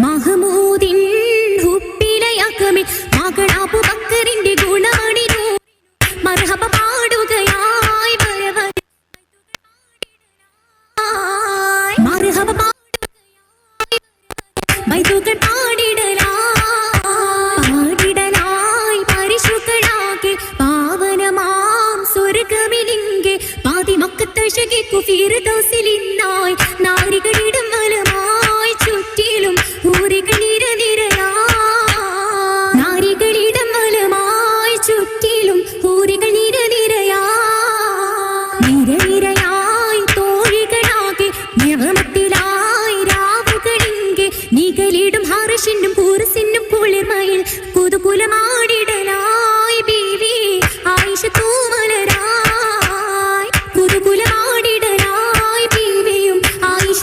മഹമൂദിൻ ഹുബിലയകമേ മകളാബു ബക്കറിന്റെ ഗുണമണിനു മർഹബ പാടുകയായി മർഹബ പാടുകയായി ബൈതുകൾ പാടിടലായി പരിശുദ്ധനാകെ പാവനമാം സ്വർഗമിലിംഗെ പാതി മക്കത്തഴകെ കുഫീർദൗസിലിന്നായി നാരികളിടം വലമായി ചുറ്റിലും ഊരികൾ നാരികളിടം വലമായി ചുറ്റിലും ഊരികൾ നിരനിരയായി തോഴികളാകെ നിയമത്തിലായി രാവുകളിങ്കെ നികളിടും ഹർഷിനും പൂർസിനും കുളിർമയിൽ കുതുകുലമാടിടലായി ബീവി ആയിഷ തൂമലരായി കുതുകുലമാടിടലായി ബീവിയും ആയിഷ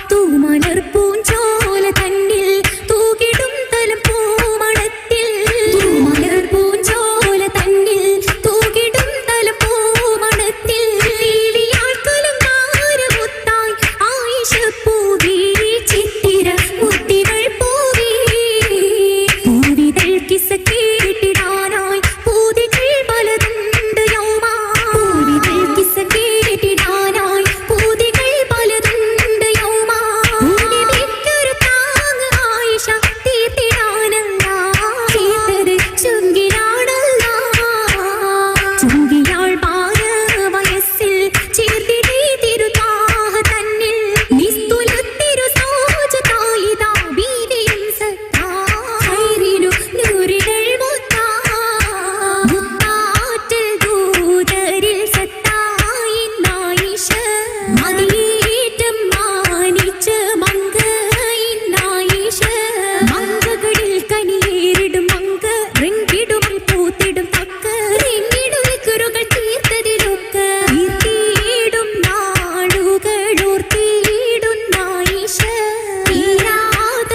തൂമലർ പൂഞ്ചോല തന്നിൽ തൂകിടും തലം പൂമണത്തിൽ തൂമലർ പൂഞ്ചോല തന്നിൽ തൂകിടും തലം പൂമണത്തിൽ ബീവിയാൾക്കലും കാരമുത്തായി ആയിഷ പൂവി ചിത്തിര മുത്തികൾ പൂവി പൂവിതൾ കിസ കേട്ടിടാനായി പൂതികൾ പലതുണ്ട് യൗമാ പൂവിതൾ കിസ കേട്ടിടാനായി പൂതികൾ പലതുണ്ട് യൗമാ പൂവിക്കൊരു താങ്ങ് ആയിഷ തീർത്തിടാനല്ല തീർത്തത് ചുങ്കിലാടല്ല ചുങ്കിയാൾ വയസ്സിൽ ചേർത്തിടേ തിരുതാഹ തന്നിൽ നിസ്തുലത്തിരു സോജതായിതാ ബീവിയും സത്തായിരു നൂറികൾ മുത്താറ്റൽ ദൂതരിൽ സത്തായി നായിഷ മതിയേറ്റം മാനിച്ച മങ്കയിൻ നായിഷ മങ്കകളിൽ കനിയേറിടും മങ്ക റിങ്കിടും പൂത്തിടും തക്ക റിങ്ങിടും കുറുകൾ തീർത്തതിലൊക്കെ തീർത്തിയിടും നാടുകളോർത്തിയിടും നായിഷ തീരാത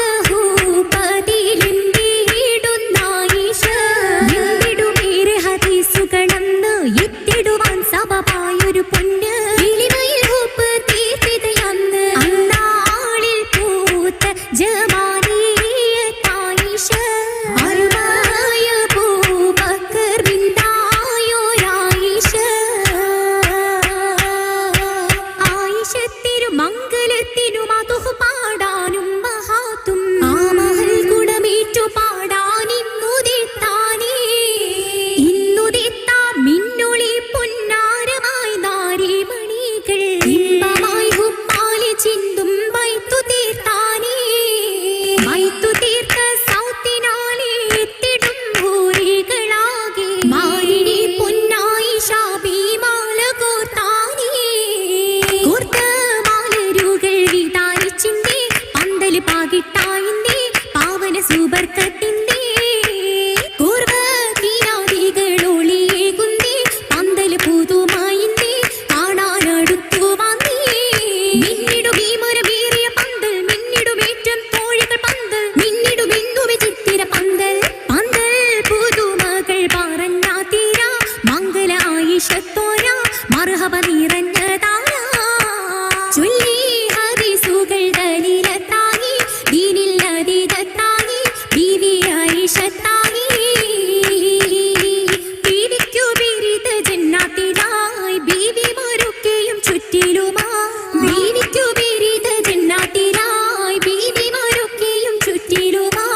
ഹൂപതിലിന്തിയിടും നായിഷ എന്തിടുമേറെ ഹദീസുകളെന്ന് എത്തിടുവാൻ സബബായൊരു പൊന്ന് വിളിമയിൽ ഹൂപ്പ് തീർത്തിതയന്ന് അന്നാളിൽ പൂത്ത ജമാനിയത്തായിഷ അരുമായ അബൂബക്കർ ബിന്ദായോരായിഷ ആയിഷ തിരുമംഗലത്തിനു മധു പാടാനും മഹാത്തും ആ മഹൽ ഗുണമേറ്റു പാടാൻ ഇന്നുദിത്താം മിന്നൊളി പൊന്നാരമായി നാരിമണികൾ ഇമ്പമായി ഹുബ്ബാലി ചിന്തും വൈത്തു തീർത്ത സൗത്തിനാലെ എത്തിടും ഭൂരികളാകെ മാരിണി പൊന്നായി ശാബിമാല കോർത്ത മാലരുകൾ വിതാരിച്ചിന്റെ പന്തല് പാകിട്ടായിന്റെ പാവന സുബർക്കത്തിന്റെ പൂർവ്വതീനാദികളൊളിയേകുന്നേ പന്തല് പുതുമായിന്റെ കാണാനടുത്തു വന്നേ മിന്നിടുമീമരമേറിയ പന്തൽ മിന്നിടുമേറ്റം തോഴികൾ പന്തൽ മിന്നിടുമെന്നു വിചിത്തിര പന്തൽ പുതുമകൾ പറഞ്ഞാ തീരാ മംഗല ആയിഷത്തോര മർഹബ നിറഞ്ഞതാരാ ചൊല്ലി ഹദീസുകൾ ദലീലത്തായി ദീനിൽ അതീതത്തായി ബീവി ആയിഷത്തായി ബീവിക്കു ബിരിത ജന്നാത്തിലായി ബീവിമാരൊക്കെയും ചുറ്റിലുമാ ബീവിക്കു ബിരിത ജന്നാത്തിലായി ബീവിമാരൊക്കെയും ചുറ്റിലുമാ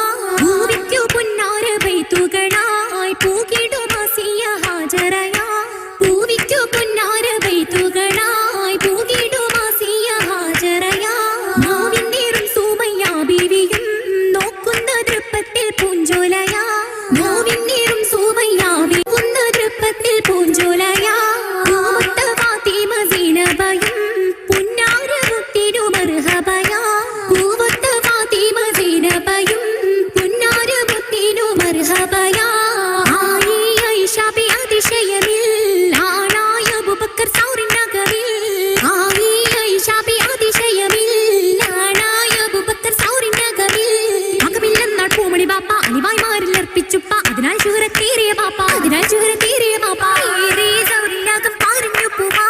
ഭൂവിക്കു പുന്നാര ബൈത്തുകളായി പൂകിടുമാസിയ ഹാജറയാ പൂവിക്കു പുന്നാര ബൈത്തുകളായി പൂകിടുമാസിയ ഹാജറയാ നോവിന്നേറും സൂമയ്യ ബീവിയും നോക്കുന്ന ദൃപ്പത്തിൽ പൂഞ്ചോലയാ നോവിന്നേറും സൂമയ്യ ബീവുന്ന ദൃപ്പത്തിൽ പൂഞ്ചോലയാ പൂമുത്ത ഫാത്തിമ സീനബയും പുന്നാരമുത്തിനു മർഹബയാ പൂമുത്ത ഫാത്തിമ സീനബയും പുന്നാരമുത്തിനു മർഹബയാ ആയി ഐഷ ബി അതിശയമിൽ ആണായ അബൂബക്കർ സൗറിനകവിൽ ആയി ഐഷ ബി അതിശയമിൽ ആണായ അബൂബക്കർ സൗറിനകവിൽ അകമില്ലെന്നാൾ പൂമണി ബാപ്പ അലിവായ്മാരിൽ അർപ്പിച്ചുപ്പ അതിനാൽ ശുഹറത്തേറിയ ബാപ്പ അതിനാൽ ശുഹറത്തേറിയ ബാപ്പ ഏറെ സൗറിനകം പറഞ്ഞു പോവാ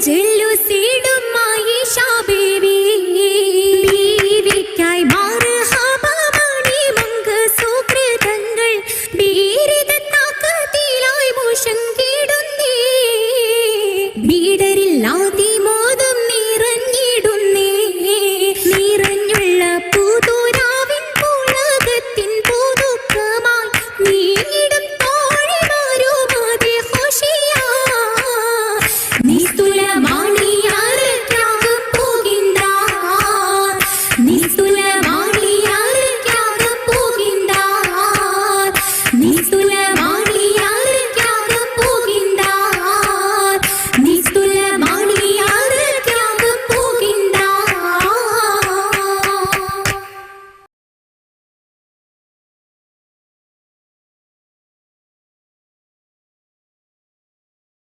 ചെള്ള